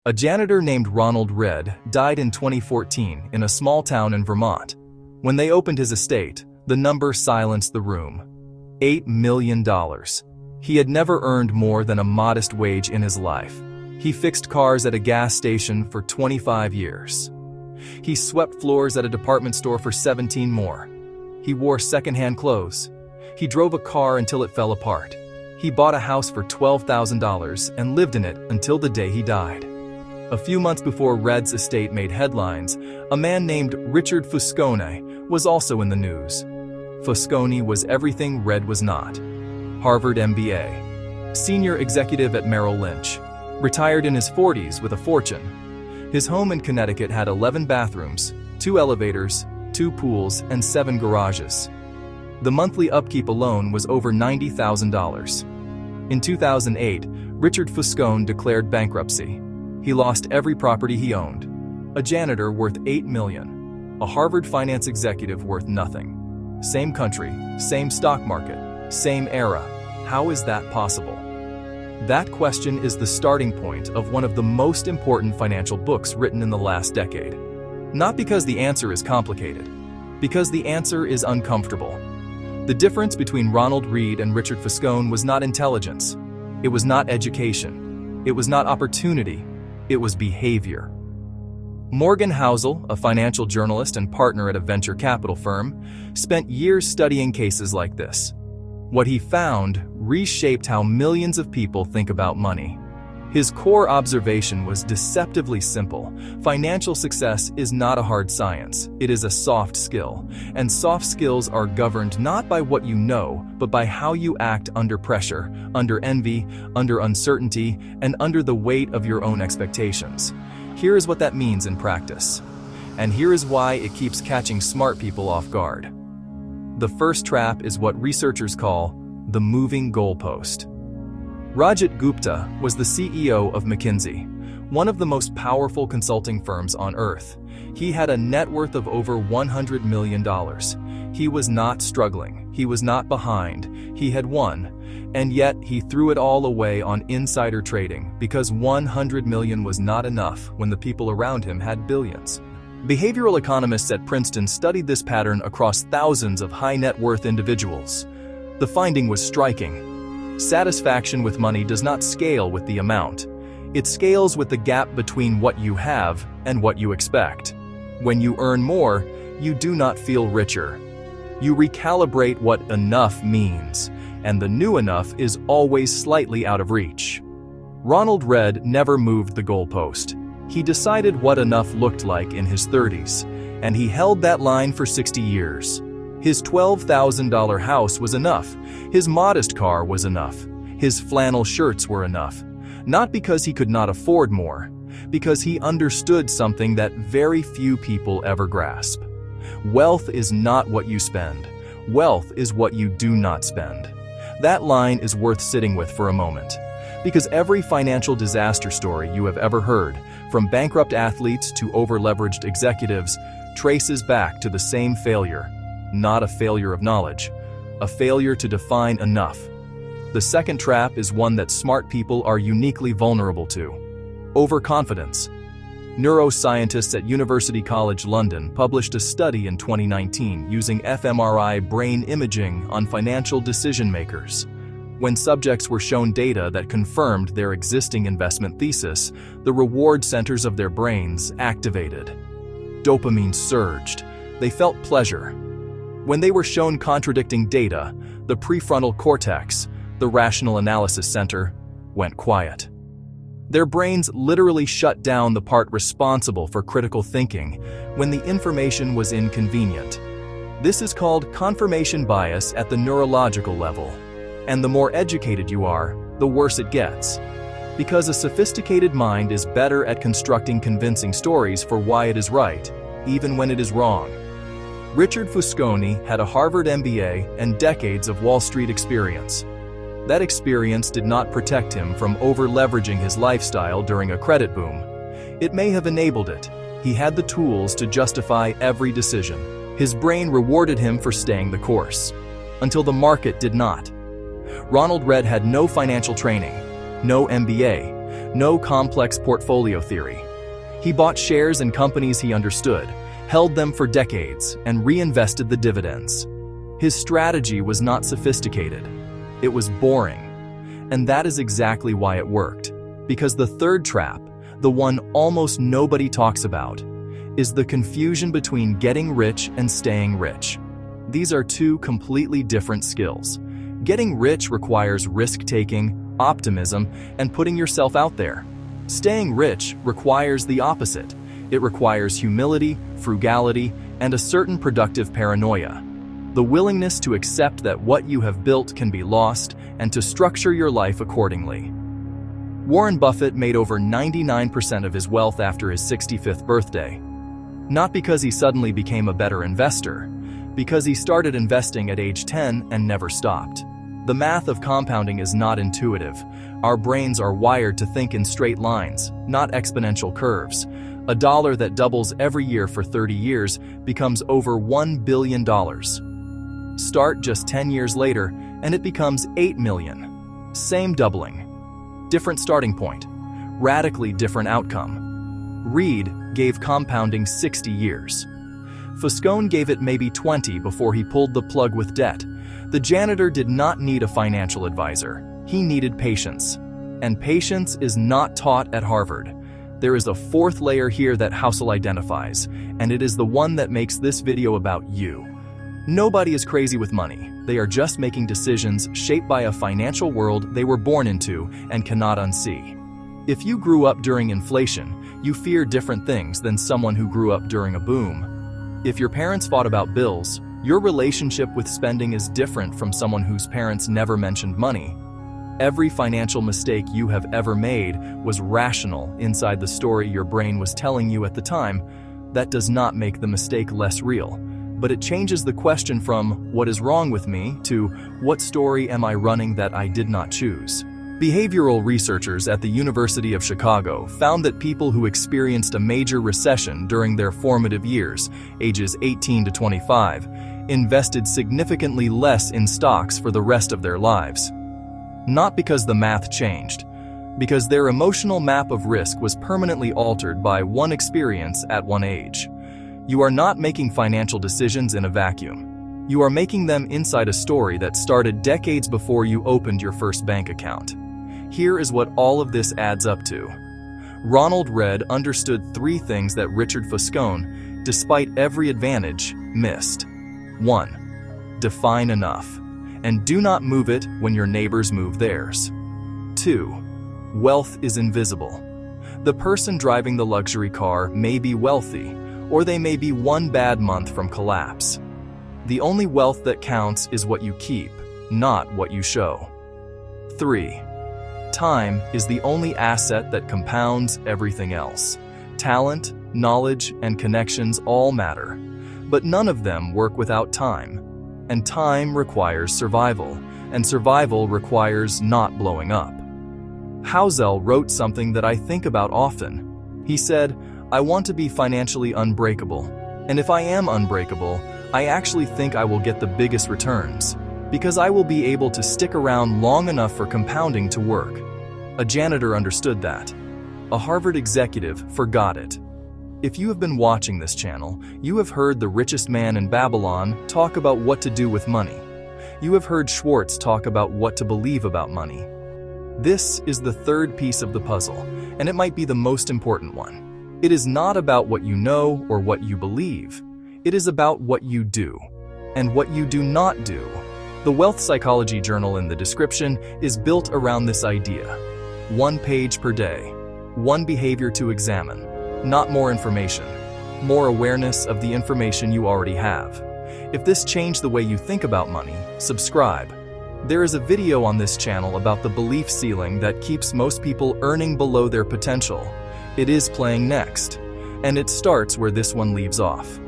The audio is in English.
A janitor named Ronald Read died in 2014 in a small town in Vermont. When they opened his estate, the number silenced the room. $8 million. He had never earned more than a modest wage in his life. He fixed cars at a gas station for 25 years. He swept floors at a department store for 17 more. He wore secondhand clothes. He drove a car until it fell apart. He bought a house for $12,000 and lived in it until the day he died. A few months before Read's estate made headlines, a man named Richard Fuscone was also in the news. Fuscone was everything Read was not. Harvard MBA, senior executive at Merrill Lynch, retired in his 40s with a fortune. His home in Connecticut had 11 bathrooms, 2 elevators, 2 pools, and 7 garages. The monthly upkeep alone was over $90,000. In 2008, Richard Fuscone declared bankruptcy. He lost every property he owned. A janitor worth $8 million. A Harvard finance executive worth nothing. Same country, same stock market, same era. How is that possible? That question is the starting point of one of the most important financial books written in the last decade. Not because the answer is complicated, because the answer is uncomfortable. The difference between Ronald Read and Richard Fuscone was not intelligence. It was not education. It was not opportunity. It was behavior. Morgan Housel, a financial journalist and partner at a venture capital firm, spent years studying cases like this. What he found reshaped how millions of people think about money. His core observation was deceptively simple. Financial success is not a hard science. It is a soft skill. And soft skills are governed not by what you know, but by how you act under pressure, under envy, under uncertainty, and under the weight of your own expectations. Here is what that means in practice. And here is why it keeps catching smart people off guard. The first trap is what researchers call the moving goalpost. Rajat Gupta was the CEO of McKinsey, one of the most powerful consulting firms on earth. He had a net worth of over $100 million. He was not struggling. He was not behind. He had won. And yet he threw it all away on insider trading because $100 million was not enough when the people around him had billions. Behavioral economists at Princeton studied this pattern across thousands of high net worth individuals. The finding was striking. Satisfaction with money does not scale with the amount. It scales with the gap between what you have and what you expect. When you earn more, you do not feel richer. You recalibrate what enough means, and the new enough is always slightly out of reach. Ronald Read never moved the goalpost. He decided what enough looked like in his 30s, and he held that line for 60 years. His $12,000 house was enough. His modest car was enough. His flannel shirts were enough. Not because he could not afford more, because he understood something that very few people ever grasp. Wealth is not what you spend. Wealth is what you do not spend. That line is worth sitting with for a moment, because every financial disaster story you have ever heard, from bankrupt athletes to over-leveraged executives, traces back to the same failure. Not a failure of knowledge, a failure to define enough. The second trap is one that smart people are uniquely vulnerable to: overconfidence. Neuroscientists at University College London published a study in 2019 using fMRI brain imaging on financial decision makers. When subjects were shown data that confirmed their existing investment thesis, the reward centers of their brains activated. Dopamine surged. They felt pleasure. When they were shown contradicting data, the prefrontal cortex, the rational analysis center, went quiet. Their brains literally shut down the part responsible for critical thinking when the information was inconvenient. This is called confirmation bias at the neurological level. And the more educated you are, the worse it gets. Because a sophisticated mind is better at constructing convincing stories for why it is right, even when it is wrong. Richard Fuscone had a Harvard MBA and decades of Wall Street experience. That experience did not protect him from over-leveraging his lifestyle during a credit boom. It may have enabled it. He had the tools to justify every decision. His brain rewarded him for staying the course, until the market did not. Ronald Read had no financial training, no MBA, no complex portfolio theory. He bought shares in companies he understood, held them for decades, and reinvested the dividends. His strategy was not sophisticated. It was boring. And that is exactly why it worked. Because the third trap, the one almost nobody talks about, is the confusion between getting rich and staying rich. These are two completely different skills. Getting rich requires risk-taking, optimism, and putting yourself out there. Staying rich requires the opposite. It requires humility, frugality, and a certain productive paranoia. The willingness to accept that what you have built can be lost and to structure your life accordingly. Warren Buffett made over 99% of his wealth after his 65th birthday. Not because he suddenly became a better investor, because he started investing at age 10 and never stopped. The math of compounding is not intuitive. Our brains are wired to think in straight lines, not exponential curves. A dollar that doubles every year for 30 years becomes over $1 billion. Start just 10 years later, and it becomes 8 million. Same doubling. Different starting point. Radically different outcome. Read gave compounding 60 years. Foscone gave it maybe 20 before he pulled the plug with debt. The janitor did not need a financial advisor. He needed patience. And patience is not taught at Harvard. There is a fourth layer here that Housel identifies, and it is the one that makes this video about you. Nobody is crazy with money. They are just making decisions shaped by a financial world they were born into and cannot unsee. If you grew up during inflation, you fear different things than someone who grew up during a boom. If your parents fought about bills, your relationship with spending is different from someone whose parents never mentioned money. Every financial mistake you have ever made was rational inside the story your brain was telling you at the time. That does not make the mistake less real, but it changes the question from "what is wrong with me" to "what story am I running that I did not choose?" Behavioral researchers at the University of Chicago found that people who experienced a major recession during their formative years, ages 18 to 25, invested significantly less in stocks for the rest of their lives. Not because the math changed, because their emotional map of risk was permanently altered by one experience at one age. You are not making financial decisions in a vacuum. You are making them inside a story that started decades before you opened your first bank account. Here is what all of this adds up to. Ronald Read understood three things that Richard Foscone, despite every advantage, missed. 1. Define enough, and do not move it when your neighbors move theirs. 2. Wealth is invisible. The person driving the luxury car may be wealthy, or they may be one bad month from collapse. The only wealth that counts is what you keep, not what you show. 3. Time is the only asset that compounds everything else. Talent, knowledge, and connections all matter, but none of them work without time. And time requires survival, and survival requires not blowing up. Housel wrote something that I think about often. He said, "I want to be financially unbreakable, and if I am unbreakable, I actually think I will get the biggest returns, because I will be able to stick around long enough for compounding to work." A janitor understood that. A Harvard executive forgot it. If you have been watching this channel, you have heard the richest man in Babylon talk about what to do with money. You have heard Schwartz talk about what to believe about money. This is the third piece of the puzzle, and it might be the most important one. It is not about what you know or what you believe. It is about what you do, and what you do not do. The Wealth Psychology Journal in the description is built around this idea. 1 page per day, 1 behavior to examine, not more information, more awareness of the information you already have. If this changed the way you think about money, subscribe. There is a video on this channel about the belief ceiling that keeps most people earning below their potential. It is playing next, and it starts where this one leaves off.